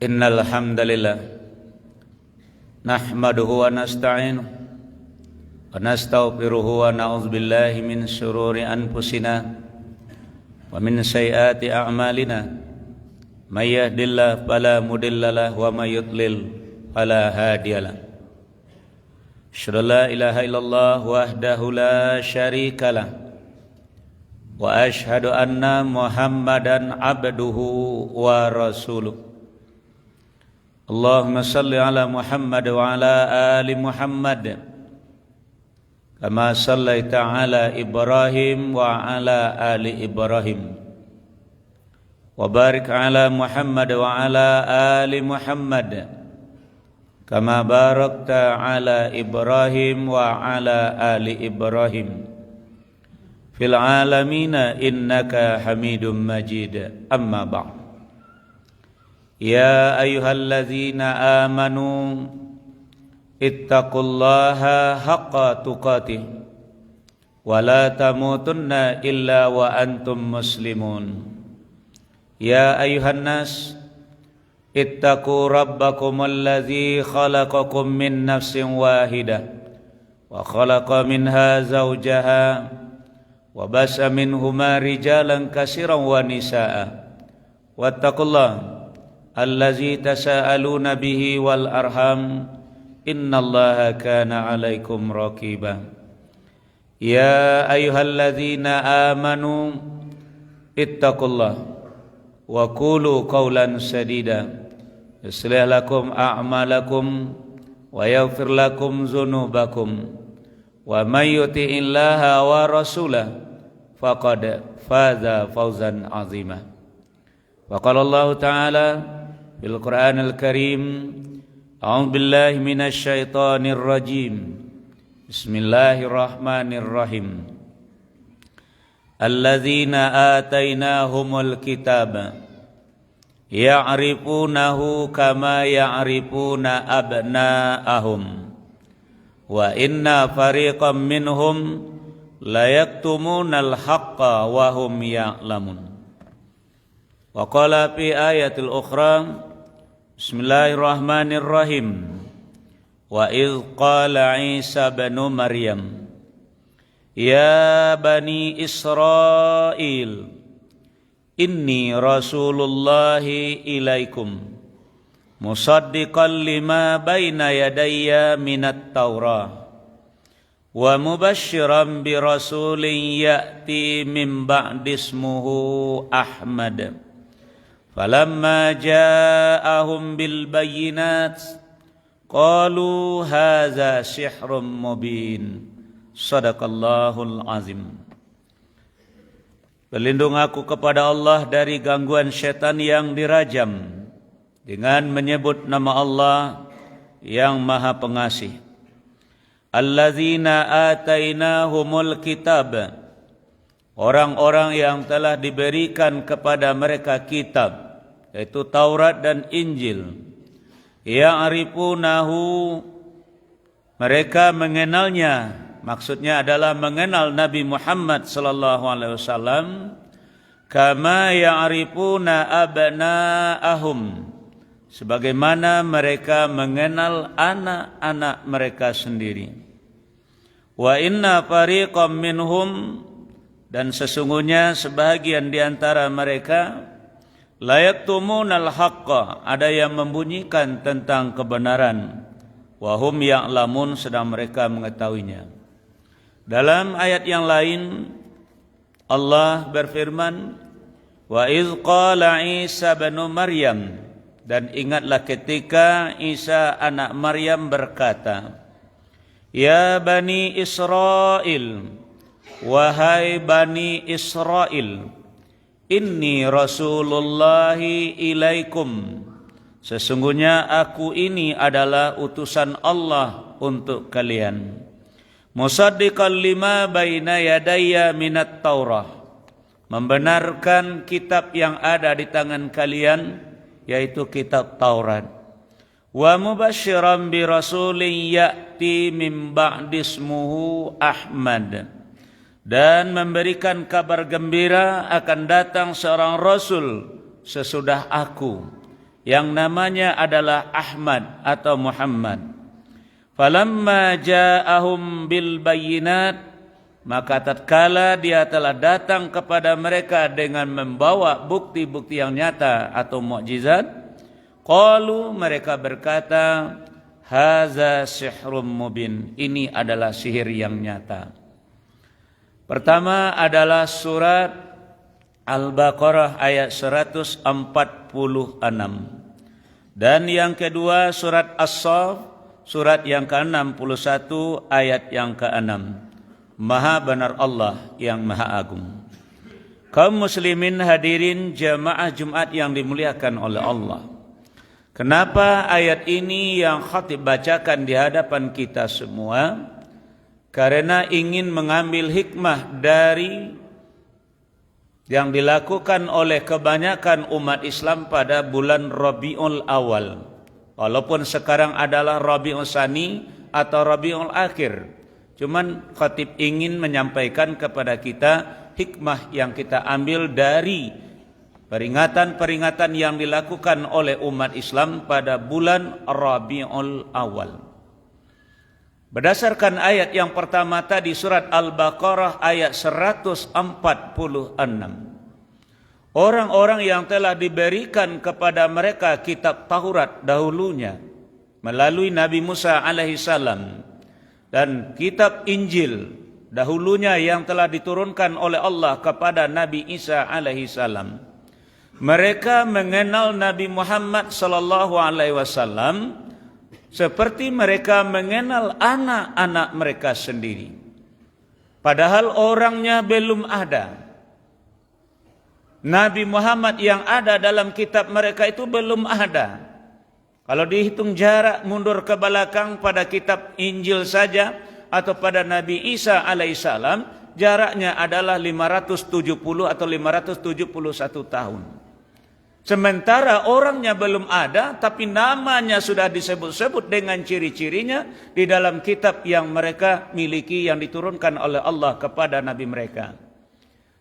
Innal hamdalillah nahmaduhu wa nasta'inuhu wa nastaghfiruhu wa na'udzu billahi min shururi anfusina wa min sayyiati a'malina may yahdihillahu fala mudhillalah wa may yudlil fala hadiyalah. Asyhadu an la ilaha illallah wahdahu la syarikalah wa asyhadu anna Muhammadan abduhu wa rasuluh. Allahumma salli ala Muhammad wa ala ali Muhammad kama sallaita ala Ibrahim wa ala ali Ibrahim wa barik ala Muhammad wa ala ali Muhammad kama barakta ala Ibrahim wa ala ali Ibrahim fil alamina innaka Hamidum Majid. Amma ba'd. Ya ayyuhalladzina amanu ittaqullaha haqqa tuqatih wa la tamutunna illa wa antum muslimun. Ya ayyuhan nas ittaqu rabbakumul ladzi khalaqakum min nafsin wahidah wa khalaqa minha zawjaha wa basa minhuma rijalan katsiran wa nisaa'a wattaqullaha allazi tasaaluna bihi wal arham innallaha kana 'alaikum raqiba. Ya ayyuhalladzina amanu ittaqullaha wa qulu qawlan sadida yuslih lakum a'malakum wa yaghfir lakum dzunubakum wa may yuti'illaha wa rasulahu faqad faza fawzan 'azima. Wa qala Allah ta'ala fil Qur'anil Karim, a'udzu billahi minasy syaithanir rajim. Bismillahirrahmanirrahim. Alladzina atainahumul kitaba ya'rifunahu kama ya'rifuna abna'ahum wa inna fariqam minhum la yaktumunal haqqa wa hum ya'lamun. Wa qala fi ayatil ukhra, bismillahirrahmanirrahim, wa idh qala Isa ibn Maryam ya bani Israil inni rasulullahi ilaikum musaddiqan lima baina yadayya minat taurah wa mubasysyiran bi rasulin ya'ti min ba'di ismuhu Ahmad. Falamma ja'ahum bil bayyinat qalu hadza sihrun mubin. Shadaqallahul azim. Berlindung aku kepada Allah dari gangguan setan yang dirajam dengan menyebut nama Allah yang Maha Pengasih. Alladzina atainahumul kitab, orang-orang yang telah diberikan kepada mereka kitab, yaitu Taurat dan Injil. Ya'rifunahu, mereka mengenalnya, maksudnya adalah mengenal Nabi Muhammad sallallahu alaihi wasallam, kama ya'rifuna abna'ahum, sebagaimana mereka mengenal anak-anak mereka sendiri. Wa inna fariqam minhum, dan sesungguhnya sebahagian di antara mereka, la yaktumunal haqqa, ada yang membunyikan tentang kebenaran, wa hum ya'lamun, sedang mereka mengetahuinya. Dalam ayat yang lain Allah berfirman, wa idz qala Isa ibn Maryam, dan ingatlah ketika Isa anak Maryam berkata, ya bani Israil, wahai bani Israil, inni rasulullahi ilaikum, sesungguhnya aku ini adalah utusan Allah untuk kalian. Musaddiqan lima baina yadayya minat taurah, membenarkan kitab yang ada di tangan kalian, yaitu kitab Taurat. Wa mubasysyiran bi rasulin ya'ti min ba'di ismuhu Ahmad, dan memberikan kabar gembira akan datang seorang rasul sesudah aku, yang namanya adalah Ahmad atau Muhammad. Falamma ja'ahum bil bayyinat, maka tatkala dia telah datang kepada mereka dengan membawa bukti-bukti yang nyata atau mukjizat, qalu, mereka berkata, haza sihrum mubin, ini adalah sihir yang nyata. Pertama adalah surat Al-Baqarah ayat 146. Dan yang kedua surat As-Saff, surat yang ke-61 ayat yang ke-6. Maha benar Allah yang Maha Agung. Kaum muslimin hadirin jamaah Jumat yang dimuliakan oleh Allah. Kenapa ayat ini yang khatib bacakan di hadapan kita semua? Karena ingin mengambil hikmah dari yang dilakukan oleh kebanyakan umat Islam pada bulan Rabiul Awal. Walaupun sekarang adalah Rabiul Tsani atau Rabiul Akhir. Cuman khatib ingin menyampaikan kepada kita hikmah yang kita ambil dari peringatan-peringatan yang dilakukan oleh umat Islam pada bulan Rabiul Awal. Berdasarkan ayat yang pertama tadi surat Al-Baqarah ayat 146. Orang-orang yang telah diberikan kepada mereka kitab Taurat dahulunya melalui Nabi Musa alaihissalam dan kitab Injil dahulunya yang telah diturunkan oleh Allah kepada Nabi Isa alaihissalam. Mereka mengenal Nabi Muhammad sallallahu alaihi wasallam seperti mereka mengenal anak-anak mereka sendiri. Padahal orangnya belum ada. Nabi Muhammad yang ada dalam kitab mereka itu belum ada. Kalau dihitung jarak mundur ke belakang pada kitab Injil saja atau pada Nabi Isa alaihissalam, jaraknya adalah 570 atau 571 tahun. Sementara orangnya belum ada, tapi namanya sudah disebut-sebut dengan ciri-cirinya di dalam kitab yang mereka miliki yang diturunkan oleh Allah kepada Nabi mereka.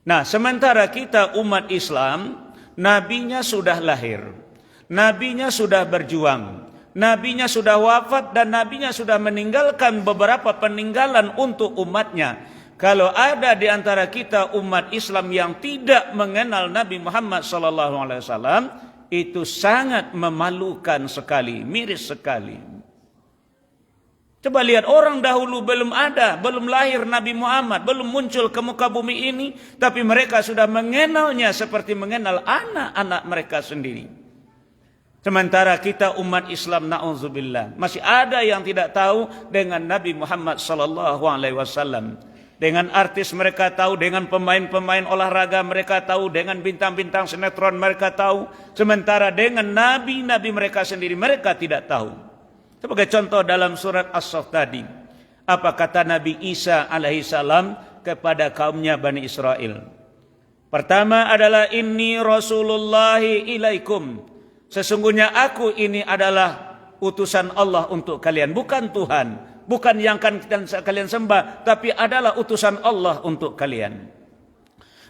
Nah, sementara kita umat Islam, nabinya sudah lahir, nabinya sudah berjuang, nabinya sudah wafat, dan nabinya sudah meninggalkan beberapa peninggalan untuk umatnya. Kalau ada di antara kita umat Islam yang tidak mengenal Nabi Muhammad SAW, itu sangat memalukan sekali, miris sekali. Coba lihat, orang dahulu belum ada, belum lahir Nabi Muhammad, belum muncul ke muka bumi ini, tapi mereka sudah mengenalnya seperti mengenal anak-anak mereka sendiri. Sementara kita umat Islam, na'udzubillah, masih ada yang tidak tahu dengan Nabi Muhammad SAW. Dengan artis mereka tahu, dengan pemain-pemain olahraga mereka tahu, dengan bintang-bintang sinetron mereka tahu. Sementara dengan nabi-nabi mereka sendiri mereka tidak tahu. Sebagai contoh dalam surat As-Saff tadi, apa kata Nabi Isa alaihissalam kepada kaumnya Bani Israel? Pertama adalah inni rasulullahi ilaikum. Sesungguhnya aku ini adalah utusan Allah untuk kalian, bukan Tuhan, bukan yang akan kalian sembah, tapi adalah utusan Allah untuk kalian.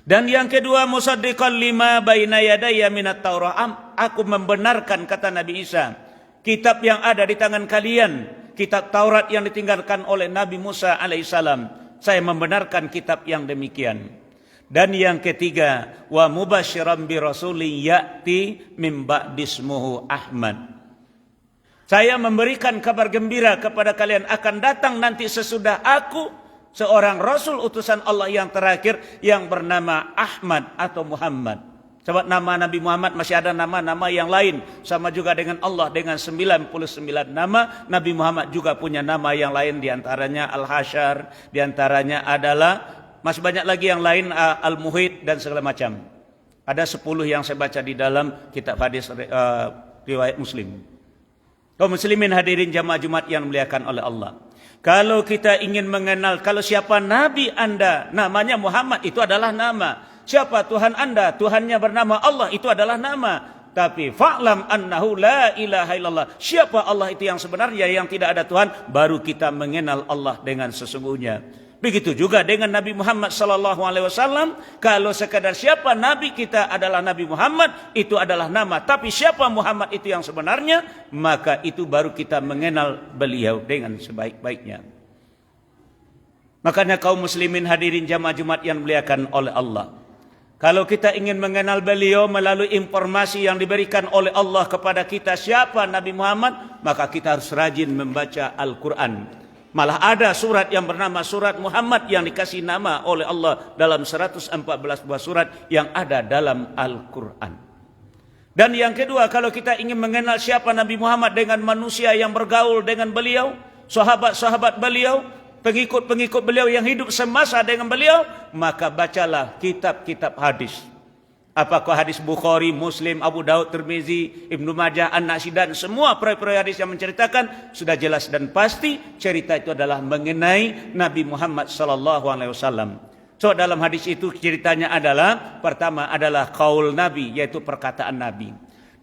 Dan yang kedua, musaddiqan lima baina yadayya minat Taurah. Aku membenarkan, kata Nabi Isa, kitab yang ada di tangan kalian, kitab Taurat yang ditinggalkan oleh Nabi Musa alaihissalam. Saya membenarkan kitab yang demikian. Dan yang ketiga, wa mubasyiran bi rasulin ya'ti min ba'di ismuhu Ahmad. Saya memberikan kabar gembira kepada kalian, akan datang nanti sesudah aku seorang rasul utusan Allah yang terakhir yang bernama Ahmad atau Muhammad. Sebab nama Nabi Muhammad masih ada nama-nama yang lain. Sama juga dengan Allah dengan 99 nama. Nabi Muhammad juga punya nama yang lain. Di antaranya Al-Hasyar. Di antaranya adalah masih banyak lagi yang lain, Al-Muhit dan segala macam. Ada 10 yang saya baca di dalam kitab hadis riwayat Muslim. Kaum muslimin hadirin jamaah Jumat yang dimuliakan oleh Allah. Kalau kita ingin mengenal, kalau siapa Nabi Anda, namanya Muhammad, itu adalah nama. Siapa Tuhan Anda? Tuhannya bernama Allah, itu adalah nama. Tapi fa'lam annahu la ilaha illallah. Siapa Allah itu yang sebenarnya, yang tidak ada Tuhan, baru kita mengenal Allah dengan sesungguhnya. Begitu juga dengan Nabi Muhammad sallallahu alaihi wasallam. Kalau sekadar siapa nabi kita adalah Nabi Muhammad, itu adalah nama. Tapi siapa Muhammad itu yang sebenarnya, maka itu baru kita mengenal beliau dengan sebaik-baiknya. Makanya kaum muslimin hadirin jamaah Jumat yang dimuliakan oleh Allah, kalau kita ingin mengenal beliau melalui informasi yang diberikan oleh Allah kepada kita siapa Nabi Muhammad, maka kita harus rajin membaca Al-Quran. Malah ada surat yang bernama surat Muhammad yang dikasih nama oleh Allah dalam 114 buah surat yang ada dalam Al-Quran. Dan yang kedua, kalau kita ingin mengenal siapa Nabi Muhammad dengan manusia yang bergaul dengan beliau, sahabat-sahabat beliau, pengikut-pengikut beliau yang hidup semasa dengan beliau, maka bacalah kitab-kitab hadis. Apakah hadis Bukhari, Muslim, Abu Daud, Tirmizi, Ibnu Majah, An-Nasai, dan semua perawi hadis yang menceritakan sudah jelas dan pasti cerita itu adalah mengenai Nabi Muhammad sallallahu alaihi wasallam. So dalam hadis itu ceritanya adalah pertama adalah qaul Nabi, yaitu perkataan Nabi.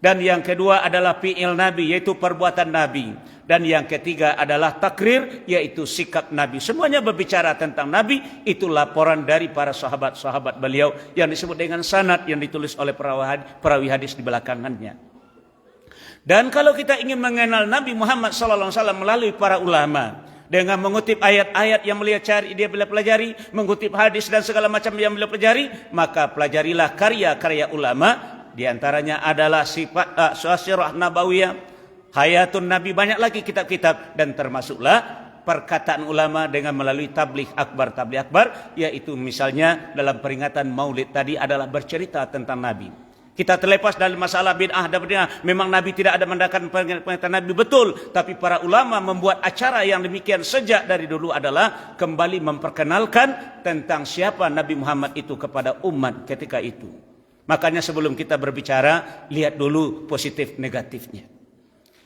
Dan yang kedua adalah fi'il Nabi, yaitu perbuatan Nabi. Dan yang ketiga adalah takrir, yaitu sikap Nabi. Semuanya berbicara tentang Nabi. Itu laporan dari para sahabat-sahabat beliau yang disebut dengan sanad yang ditulis oleh perawi hadis di belakangannya. Dan kalau kita ingin mengenal Nabi Muhammad SAW melalui para ulama, dengan mengutip ayat-ayat yang beliau pelajari, mengutip hadis dan segala macam yang beliau pelajari, maka pelajarilah karya-karya ulama. Di antaranya adalah sifat Sirah Nabawiyah, Hayatun Nabi, banyak lagi kitab-kitab, dan termasuklah perkataan ulama dengan melalui tabligh akbar, yaitu misalnya dalam peringatan Maulid tadi adalah bercerita tentang Nabi. Kita terlepas dari masalah bid'ah dan bid'ah. Memang Nabi tidak ada mendakan peringatan Nabi, betul, tapi para ulama membuat acara yang demikian sejak dari dulu adalah kembali memperkenalkan tentang siapa Nabi Muhammad itu kepada umat ketika itu. Makanya sebelum kita berbicara, lihat dulu positif negatifnya.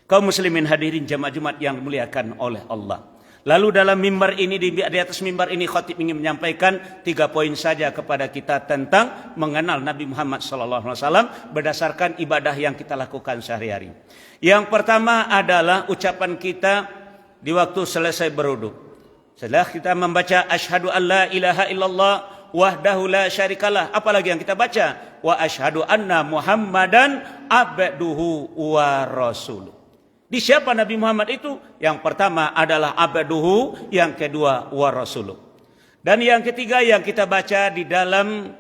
Kaum muslimin hadirin jamaah Jumat yang dimuliakan oleh Allah. Lalu dalam mimbar ini, di atas mimbar ini khatib ingin menyampaikan 3 poin saja kepada kita tentang mengenal Nabi Muhammad SAW berdasarkan ibadah yang kita lakukan sehari-hari. Yang pertama adalah ucapan kita di waktu selesai berwudu. Setelah kita membaca asyhadu an la ilaha illallah wahdahu la syarikalah, apalagi yang kita baca, wa asyhadu anna Muhammadan abduhu wa rasuluh. Di siapa Nabi Muhammad itu? Yang pertama adalah abduhu, yang kedua wa rasuluh. Dan yang ketiga yang kita baca di dalam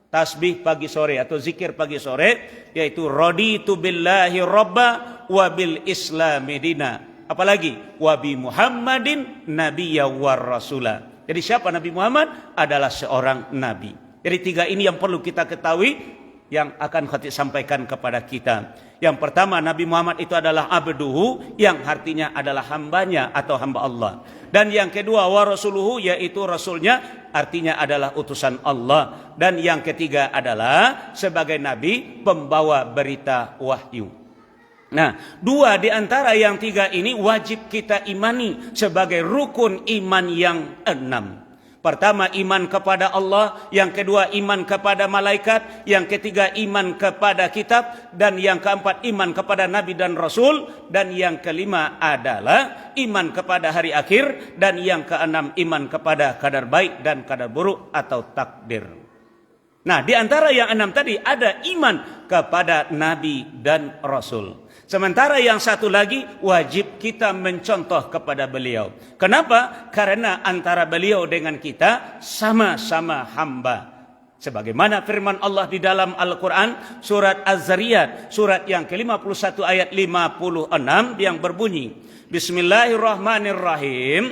tasbih pagi sore atau zikir pagi sore, yaitu raditu billahi robba wa bil islami dina. Apalagi wa bi Muhammadin nabiyya war rasulah. Jadi siapa Nabi Muhammad? Adalah seorang Nabi. Jadi 3 ini yang perlu kita ketahui, yang akan khatib sampaikan kepada kita. Yang pertama, Nabi Muhammad itu adalah abduhu, yang artinya adalah hambanya atau hamba Allah. Dan yang kedua, wa rasuluhu, yaitu rasulnya, artinya adalah utusan Allah. Dan yang ketiga adalah sebagai Nabi, pembawa berita wahyu. Nah, 2 di antara yang 3 ini wajib kita imani sebagai rukun iman yang 6. Pertama, iman kepada Allah. Yang kedua, iman kepada malaikat. Yang ketiga, iman kepada kitab. Dan yang keempat, iman kepada Nabi dan Rasul. Dan yang kelima adalah iman kepada hari akhir. Dan yang keenam, iman kepada kadar baik dan kadar buruk atau takdir. Nah, di antara yang 6 tadi ada iman kepada Nabi dan Rasul. Sementara yang satu lagi wajib kita mencontoh kepada beliau. Kenapa? Karena antara beliau dengan kita sama-sama hamba. Sebagaimana firman Allah di dalam Al-Quran surat Az-Zariyat, surat yang ke-51 ayat 56 yang berbunyi, Bismillahirrahmanirrahim,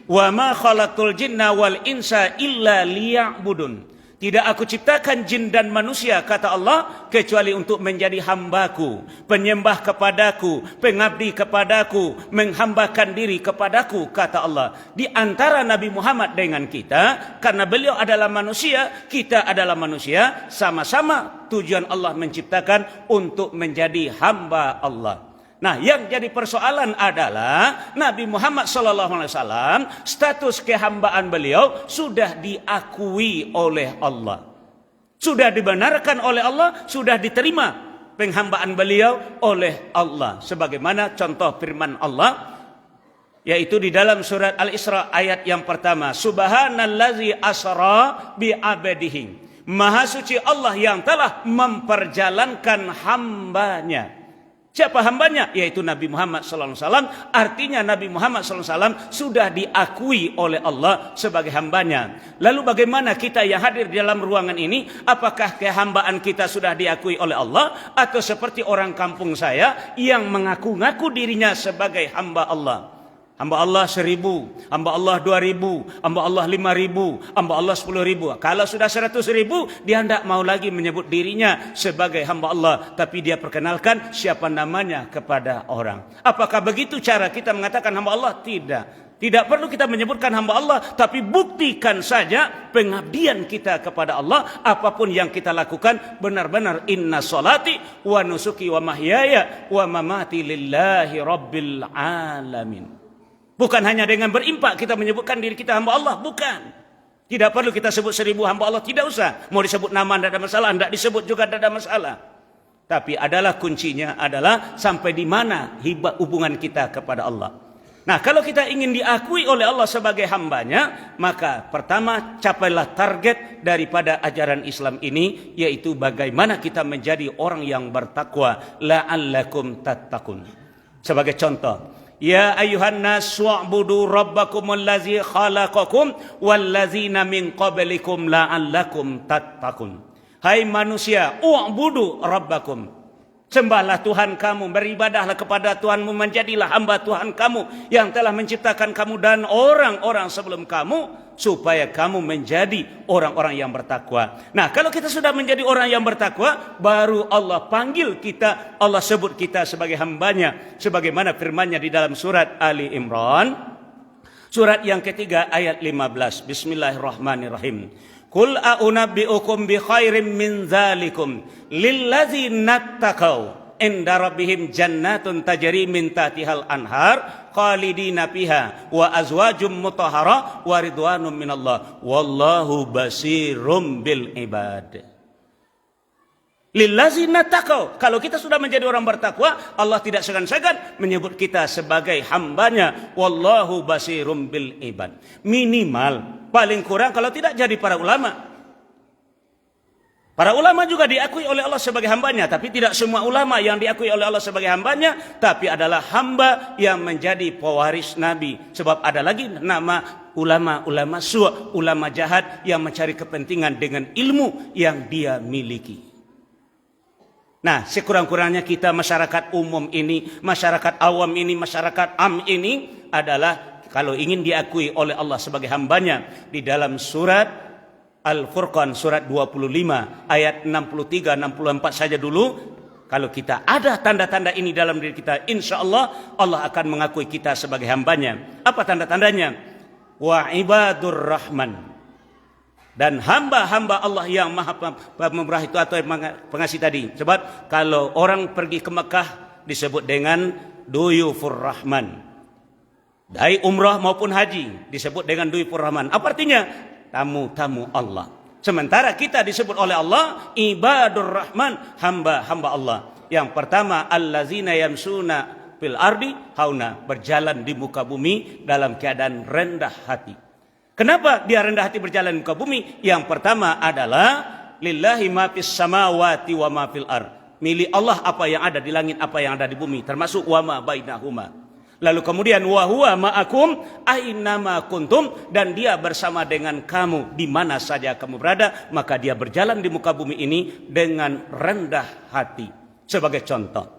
wa ma khalaqtul jinna wal insa illa liya'budun. Tidak aku ciptakan jin dan manusia, kata Allah, kecuali untuk menjadi hambaku, penyembah kepadaku, pengabdi kepadaku, menghambakan diri kepadaku, kata Allah. Di antara Nabi Muhammad dengan kita, karena beliau adalah manusia, kita adalah manusia, sama-sama tujuan Allah menciptakan untuk menjadi hamba Allah. Nah, yang jadi persoalan adalah Nabi Muhammad SAW, status kehambaan beliau sudah diakui oleh Allah. Sudah dibenarkan oleh Allah, sudah diterima penghambaan beliau oleh Allah. Sebagaimana contoh firman Allah yaitu di dalam surat Al-Isra ayat yang pertama, subhanallazi asra bi abdihi. Maha suci Allah yang telah memperjalankan hambanya. Siapa hambanya? Yaitu Nabi Muhammad SAW. Artinya Nabi Muhammad SAW sudah diakui oleh Allah sebagai hambanya. Lalu bagaimana kita yang hadir di dalam ruangan ini? Apakah kehambaan kita sudah diakui oleh Allah? Atau seperti orang kampung saya yang mengaku-ngaku dirinya sebagai hamba Allah? Hamba Allah 1.000, hamba Allah 2.000, hamba Allah 5.000, hamba Allah 10.000. Kalau sudah 100.000, dia tidak mau lagi menyebut dirinya sebagai hamba Allah, tapi dia perkenalkan siapa namanya kepada orang. Apakah begitu cara kita mengatakan hamba Allah? Tidak. Tidak perlu kita menyebutkan hamba Allah, tapi buktikan saja pengabdian kita kepada Allah. Apapun yang kita lakukan benar-benar inna salati wa nusuki wa mahyaya wa mamati lillahi rabbil alamin. Bukan hanya dengan berimpak kita menyebutkan diri kita hamba Allah, bukan. Tidak perlu kita sebut 1.000 hamba Allah, tidak usah. Mau disebut nama tidak ada masalah, tidak disebut juga tidak ada masalah. Tapi adalah kuncinya adalah sampai di mana hubungan kita kepada Allah. Nah, kalau kita ingin diakui oleh Allah sebagai hambanya, maka pertama capailah target daripada ajaran Islam ini, yaitu bagaimana kita menjadi orang yang bertakwa, la'allakum tattaqun. Sebagai contoh, ya ayuhan nas wa'budu rabbakumul ladzi khalaqakum walladzina min qablikum la'allakum tattaqun. Hai manusia, u'budu rabbakum. Sembahlah Tuhan kamu, beribadahlah kepada Tuhanmu, menjadilah hamba Tuhan kamu yang telah menciptakan kamu dan orang-orang sebelum kamu, supaya kamu menjadi orang-orang yang bertakwa. Nah, kalau kita sudah menjadi orang yang bertakwa, baru Allah panggil kita, Allah sebut kita sebagai hambanya, sebagaimana firman-Nya di dalam surat Ali Imran, surat yang ketiga ayat 15. Bismillahirrahmanirrahim. Qul a'unabbi'ukum bi khairim min dzalikum lilladzina taqaw inda rabbihim jannatun tajri min tahtihal anhar khalidina fiha wa azwajum mutahhara wa ridwanum minallah wallahu basirum bil ibad. Lilladzina taqaw. Kalau kita sudah menjadi orang bertakwa, Allah tidak segan-segan menyebut kita sebagai hambanya. Wallahu basirum bil ibad. Minimal, paling kurang kalau tidak jadi para ulama. Para ulama juga diakui oleh Allah sebagai hambanya, tapi tidak semua ulama yang diakui oleh Allah sebagai hambanya, tapi adalah hamba yang menjadi pewaris Nabi. Sebab ada lagi nama ulama-ulama su', ulama jahat yang mencari kepentingan dengan ilmu yang dia miliki. Nah, sekurang-kurangnya kita masyarakat umum ini, masyarakat awam ini, masyarakat am ini adalah kalau ingin diakui oleh Allah sebagai hambanya, di dalam surat Al-Furqan surat 25 ayat 63-64 saja dulu. Kalau kita ada tanda-tanda ini dalam diri kita, insya Allah Allah akan mengakui kita sebagai hambanya. Apa tanda-tandanya? Wa ibadur rahman. Dan hamba-hamba Allah yang maha pemurah itu atau pengasih tadi. Sebab kalau orang pergi ke Mekah disebut dengan duyufur rahman. Dari umrah maupun haji disebut dengan duyufur rahman. Apa artinya? Tamu-tamu Allah. Sementara kita disebut oleh Allah ibadur rahman, hamba-hamba Allah. Yang pertama, allazina yamsuna fil ardi hauna, berjalan di muka bumi dalam keadaan rendah hati. Kenapa dia rendah hati berjalan di muka bumi? Yang pertama adalah lillahi ma fis samawati wa ma fil ard. Milik Allah apa yang ada di langit, apa yang ada di bumi, termasuk wa ma bainahuma. Lalu kemudian wa huwa ma'akum aina ma kuntum, dan dia bersama dengan kamu di mana saja kamu berada, maka dia berjalan di muka bumi ini dengan rendah hati. Sebagai contoh,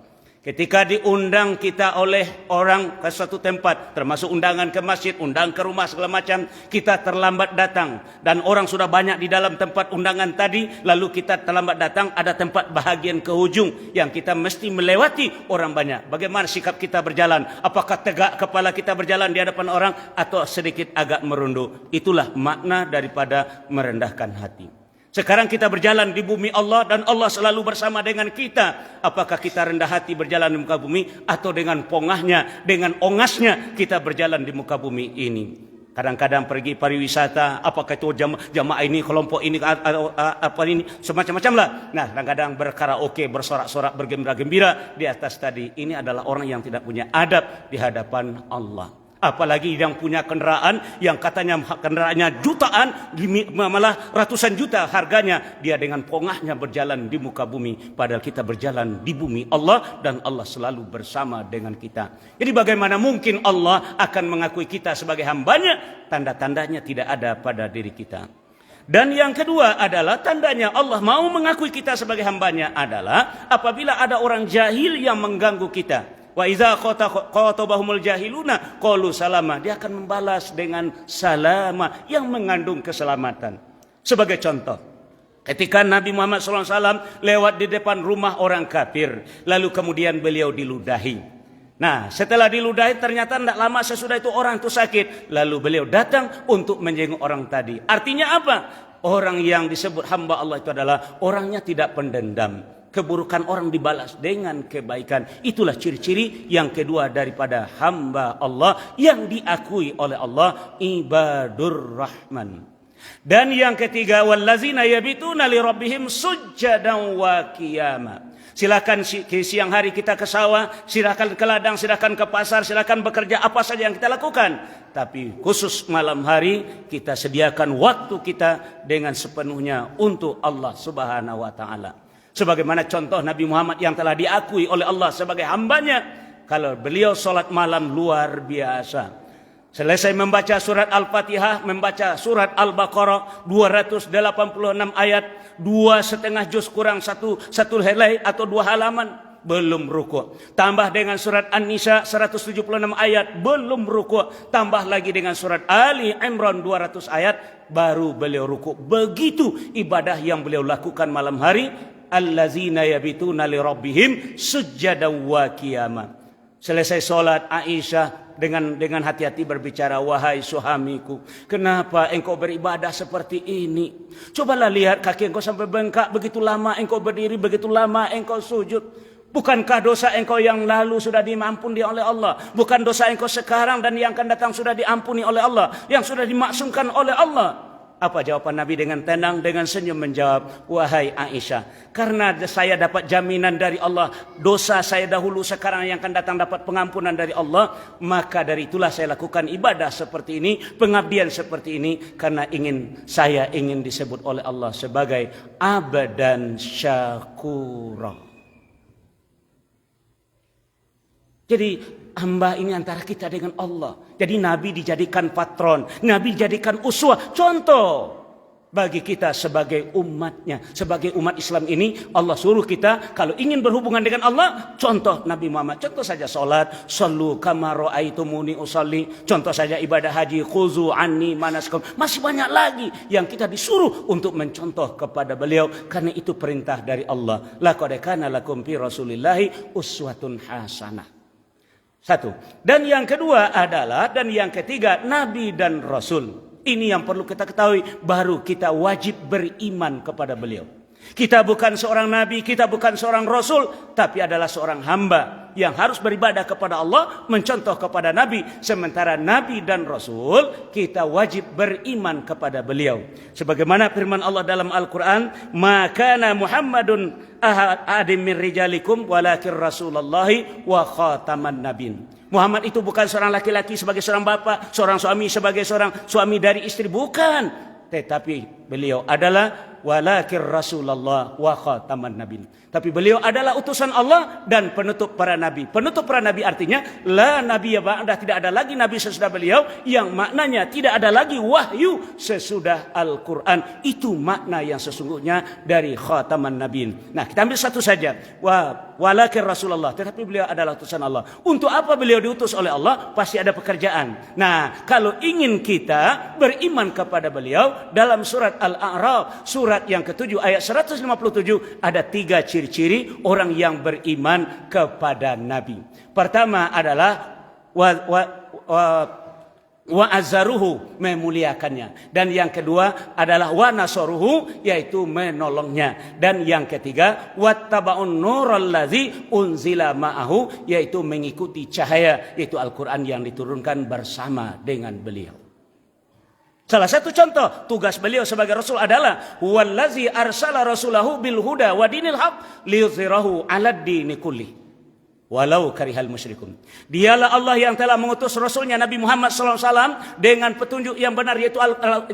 ketika diundang kita oleh orang ke suatu tempat, termasuk undangan ke masjid, undang ke rumah segala macam, kita terlambat datang dan orang sudah banyak di dalam tempat undangan tadi, lalu kita terlambat datang, ada tempat bahagian ke hujung yang kita mesti melewati orang banyak. Bagaimana sikap kita berjalan? Apakah tegak kepala kita berjalan di hadapan orang atau sedikit agak merunduk? Itulah makna daripada merendahkan hati. Sekarang kita berjalan di bumi Allah dan Allah selalu bersama dengan kita. Apakah kita rendah hati berjalan di muka bumi atau dengan pongahnya, dengan ongasnya kita berjalan di muka bumi ini? Kadang-kadang pergi pariwisata, apakah itu jamaah ini, kelompok ini, apa ini, semacam-macam lah. Nah, kadang-kadang berkaraoke, bersorak-sorak, bergembira-gembira di atas tadi. Ini adalah orang yang tidak punya adab di hadapan Allah. Apalagi yang punya kendaraan yang katanya kendaraannya jutaan, malah ratusan juta harganya, dia dengan pongahnya berjalan di muka bumi, padahal kita berjalan di bumi Allah dan Allah selalu bersama dengan kita. Jadi bagaimana mungkin Allah akan mengakui kita sebagai hambanya? Tanda-tandanya tidak ada pada diri kita. Dan yang kedua adalah tandanya Allah mau mengakui kita sebagai hambanya adalah apabila ada orang jahil yang mengganggu kita. Wa idza qatabahumul jahiluna qalu salama. Dia akan membalas dengan salama yang mengandung keselamatan. Sebagai contoh, ketika Nabi Muhammad SAW lewat di depan rumah orang kafir, lalu kemudian beliau diludahi. Nah, setelah diludahi ternyata tidak lama sesudah itu orang itu sakit. Lalu beliau datang untuk menjenguk orang tadi. Artinya apa? Orang yang disebut hamba Allah itu adalah orangnya tidak pendendam. Keburukan orang dibalas dengan kebaikan. Itulah ciri-ciri yang kedua daripada hamba Allah yang diakui oleh Allah, ibadur rahman. Dan yang ketiga, wallazina yabituna li rabbihim sujjadan wa qiyama. Silakan siang hari kita ke sawah, silakan ke ladang, silakan ke pasar, silakan bekerja apa saja yang kita lakukan. Tapi khusus malam hari kita sediakan waktu kita dengan sepenuhnya untuk Allah Subhanahu wa taala. Sebagaimana contoh Nabi Muhammad yang telah diakui oleh Allah sebagai hambanya. Kalau beliau sholat malam luar biasa. Selesai membaca surat Al-Fatihah, membaca surat Al-Baqarah 286 ayat, 2,5 juz kurang satu helai atau 2 halaman, belum rukuk. Tambah dengan surat An-Nisa 176 ayat, belum rukuk. Tambah lagi dengan surat Ali Imran 200 ayat, baru beliau rukuk. Begitu ibadah yang beliau lakukan malam hari. Allazina yabituna li rabbihim sujjadan wa qiyama. Selesai sholat, Aisyah dengan hati-hati berbicara, wahai suamiku, kenapa engkau beribadah seperti ini? Cobalah lihat kaki engkau sampai bengkak, begitu lama engkau berdiri, begitu lama engkau sujud. Bukankah dosa engkau yang lalu sudah diampuni oleh Allah? Bukan dosa engkau sekarang dan yang akan datang sudah diampuni oleh Allah, yang sudah dimaksumkan oleh Allah? Apa jawaban Nabi? Dengan tenang, dengan senyum menjawab, wahai Aisyah, karena saya dapat jaminan dari Allah, dosa saya dahulu sekarang yang akan datang dapat pengampunan dari Allah, maka dari itulah saya lakukan ibadah seperti ini, pengabdian seperti ini, karena saya ingin disebut oleh Allah sebagai abdan syakura. Jadi hamba ini antara kita dengan Allah. Jadi Nabi dijadikan patron, Nabi dijadikan uswah, contoh bagi kita sebagai umatnya. Sebagai umat Islam ini Allah suruh kita kalau ingin berhubungan dengan Allah, contoh Nabi Muhammad. Contoh saja salat, sallu kama ra'aitumuni usalli. Contoh saja ibadah haji, khuzu anni manasikakum. Masih banyak lagi yang kita disuruh untuk mencontoh kepada beliau, karena itu perintah dari Allah. Laqad kana lakum fi rasulillahi uswatun hasanah. Satu. Dan yang kedua adalah, dan yang ketiga, Nabi dan Rasul. Ini yang perlu kita ketahui, baru kita wajib beriman kepada beliau. Kita bukan seorang Nabi, kita bukan seorang Rasul, tapi adalah seorang hamba yang harus beribadah kepada Allah, mencontoh kepada Nabi. Sementara Nabi dan Rasul, kita wajib beriman kepada beliau. Sebagaimana firman Allah dalam Al-Quran, "Ma kana Muhammadun ahadim min rijalikum walakin Rasulullahi wa khataman nabin." Muhammad itu bukan seorang laki-laki sebagai seorang bapak, seorang suami sebagai seorang suami dari istri, bukan. Tetapi beliau adalah walakin Rasulullah wa khataman nabiyyin. Tapi beliau adalah utusan Allah dan penutup para nabi. Penutup para nabi artinya la nabiyya ba'da, tidak ada lagi nabi sesudah beliau, yang maknanya tidak ada lagi wahyu sesudah Al-Qur'an. Itu makna yang sesungguhnya dari khataman nabiyyin. Nah, kita ambil satu saja. Walakin Rasulullah, tetapi beliau adalah utusan Allah. Untuk apa beliau diutus oleh Allah? Pasti ada pekerjaan. Nah, kalau ingin kita beriman kepada beliau, dalam surat Al-A'raf, surat yang ke-7 ayat 157, ada 3 ciri-ciri orang yang beriman kepada Nabi. Pertama adalah wa azzaruhu, memuliakannya. Dan yang kedua adalah wa nasaruhu, yaitu menolongnya. Dan yang ketiga wattaba'un nural ladzi unzila ma'ahu, yaitu mengikuti cahaya, yaitu Al-Qur'an yang diturunkan bersama dengan beliau. Salah satu contoh tugas beliau sebagai Rasul adalah huwallazi arsala rasulahu bil huda wa dinil haq liyuzhirahu 'alad dini kulli. walau karihal musyrikun. Dialah Allah yang telah mengutus Rasulnya Nabi Muhammad SAW dengan petunjuk yang benar, yaitu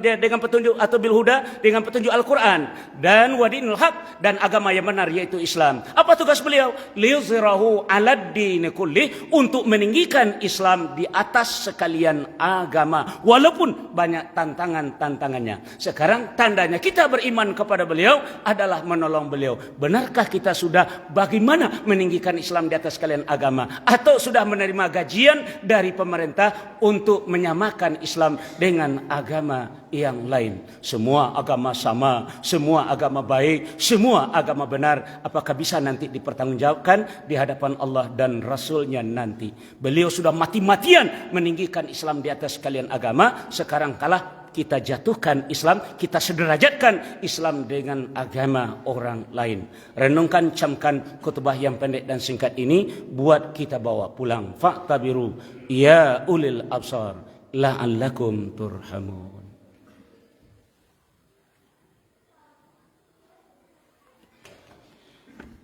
dengan petunjuk atau bil huda, dengan petunjuk Al-Quran, dan wadinul haq, dan agama yang benar yaitu Islam. Apa tugas beliau? Liyuzhirahu 'alad dini kulli, untuk meninggikan Islam di atas sekalian agama, walaupun banyak tantangannya. Sekarang tandanya kita beriman kepada beliau adalah menolong beliau. Benarkah kita sudah bagaimana meninggikan Islam di atas sekalian agama, atau sudah menerima gajian dari pemerintah untuk menyamakan Islam dengan agama yang lain? Semua agama sama, semua agama baik, semua agama benar. Apakah bisa nanti dipertanggungjawabkan di hadapan Allah dan Rasulnya nanti? Beliau sudah mati-matian meninggikan Islam di atas sekalian agama. Sekarang kalah kita jatuhkan Islam, kita sederajatkan Islam dengan agama orang lain. Renungkan, camkan khutbah yang pendek dan singkat ini, buat kita bawa pulang. Fa'tabiru ya ulil absar la'allakum turhamun.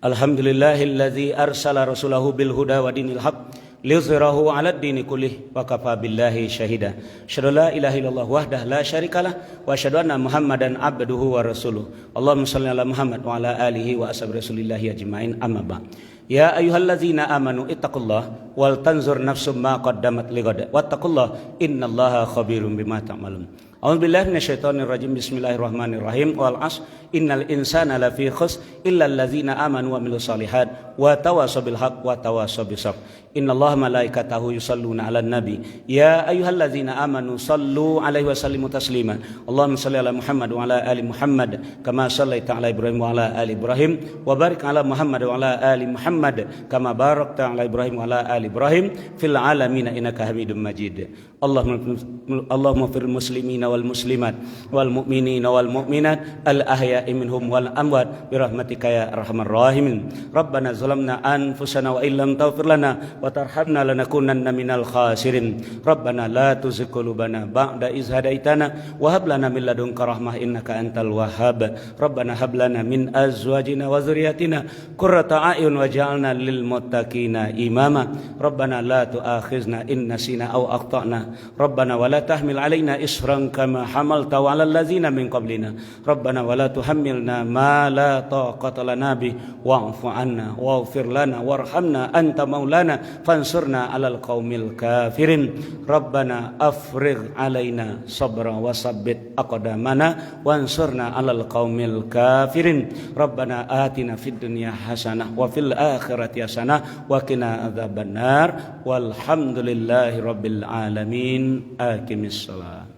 Alhamdulillahilladzi arsala rasulahu bil huda wa dinil haq liyuzhirahu 'alad dini kullih wa kafa billahi syahida. Asyhadu la ilaha illallah wahdahu la syarikalah wa asyhadu anna Muhammadan abduhu wa rasuluh. Allahumma shalli ala Muhammad wa ala alihi wa ashabi rasulillahi ajmain, amma ba'd. Ya ayyuhalladzina amanu ittaqullaha wal tanzur nafsum ma qaddamat lighad wattaqullaha innallaha khabirum bima ta'malun. A'udzubillahi minasyaitonir rajim. Bismillahirrahmanirrahim. Wal 'ashr innal insana lafi khusr illal ladzina amanu wa amilus solihat wa tawassaw bil haqq wa tawassaw bis sabr. Innallaha malaikatahu yusholluna 'alan nabi ya ayyuhalladzina amanu shallu 'alaihi wa sallimu taslima. Allahumma shalli ala Muhammad wa ala ali Muhammad kama shallaita 'ala Ibrahim wa ala ali Ibrahim wa barik 'ala Muhammad wa ala ali Muhammad kama barakta 'ala Ibrahim wa ala ali Ibrahim fil 'alamin innaka Hamidum Majid. Allahumma fir muslimina wal muslimat wal mu'minina wal mu'minat al ahya'i minhum wal amwat bi rahmatika ya arhamar rahimin. Rabbana zalamna anfusana wa illam taghfir lana wa tarhamna lanakunanna minal khasirin. Rabbana la tuzigh qulubana ba'da idh hadaitana wa hab lana min ladunka rahmah innaka antal wahhab. Rabbana hab lana min azwajina wa dhurriyyatina qurrata a'yun waj'alna lil muttaqina imama. Rabbana la tu'akhizna in nasina aw akhtana. Rabbana wa la tahmil 'alaina isran kama hamalta 'alal ladzina min qablina. Rabbana wa la tuhammilna ma la taqata lana bih wa'fu 'anna waghfir lana warhamna anta maulana fansurna 'alal qaumil kafirin. Rabbana afrigh 'alaina sabra wa sabbit aqdamana wansurna 'alal qaumil kafirin. Rabbana atina fid dunya hasanah wa fil akhirati hasanah wa qina adzabannar. Walhamdulillahi rabbil alamin. Aqimissalam.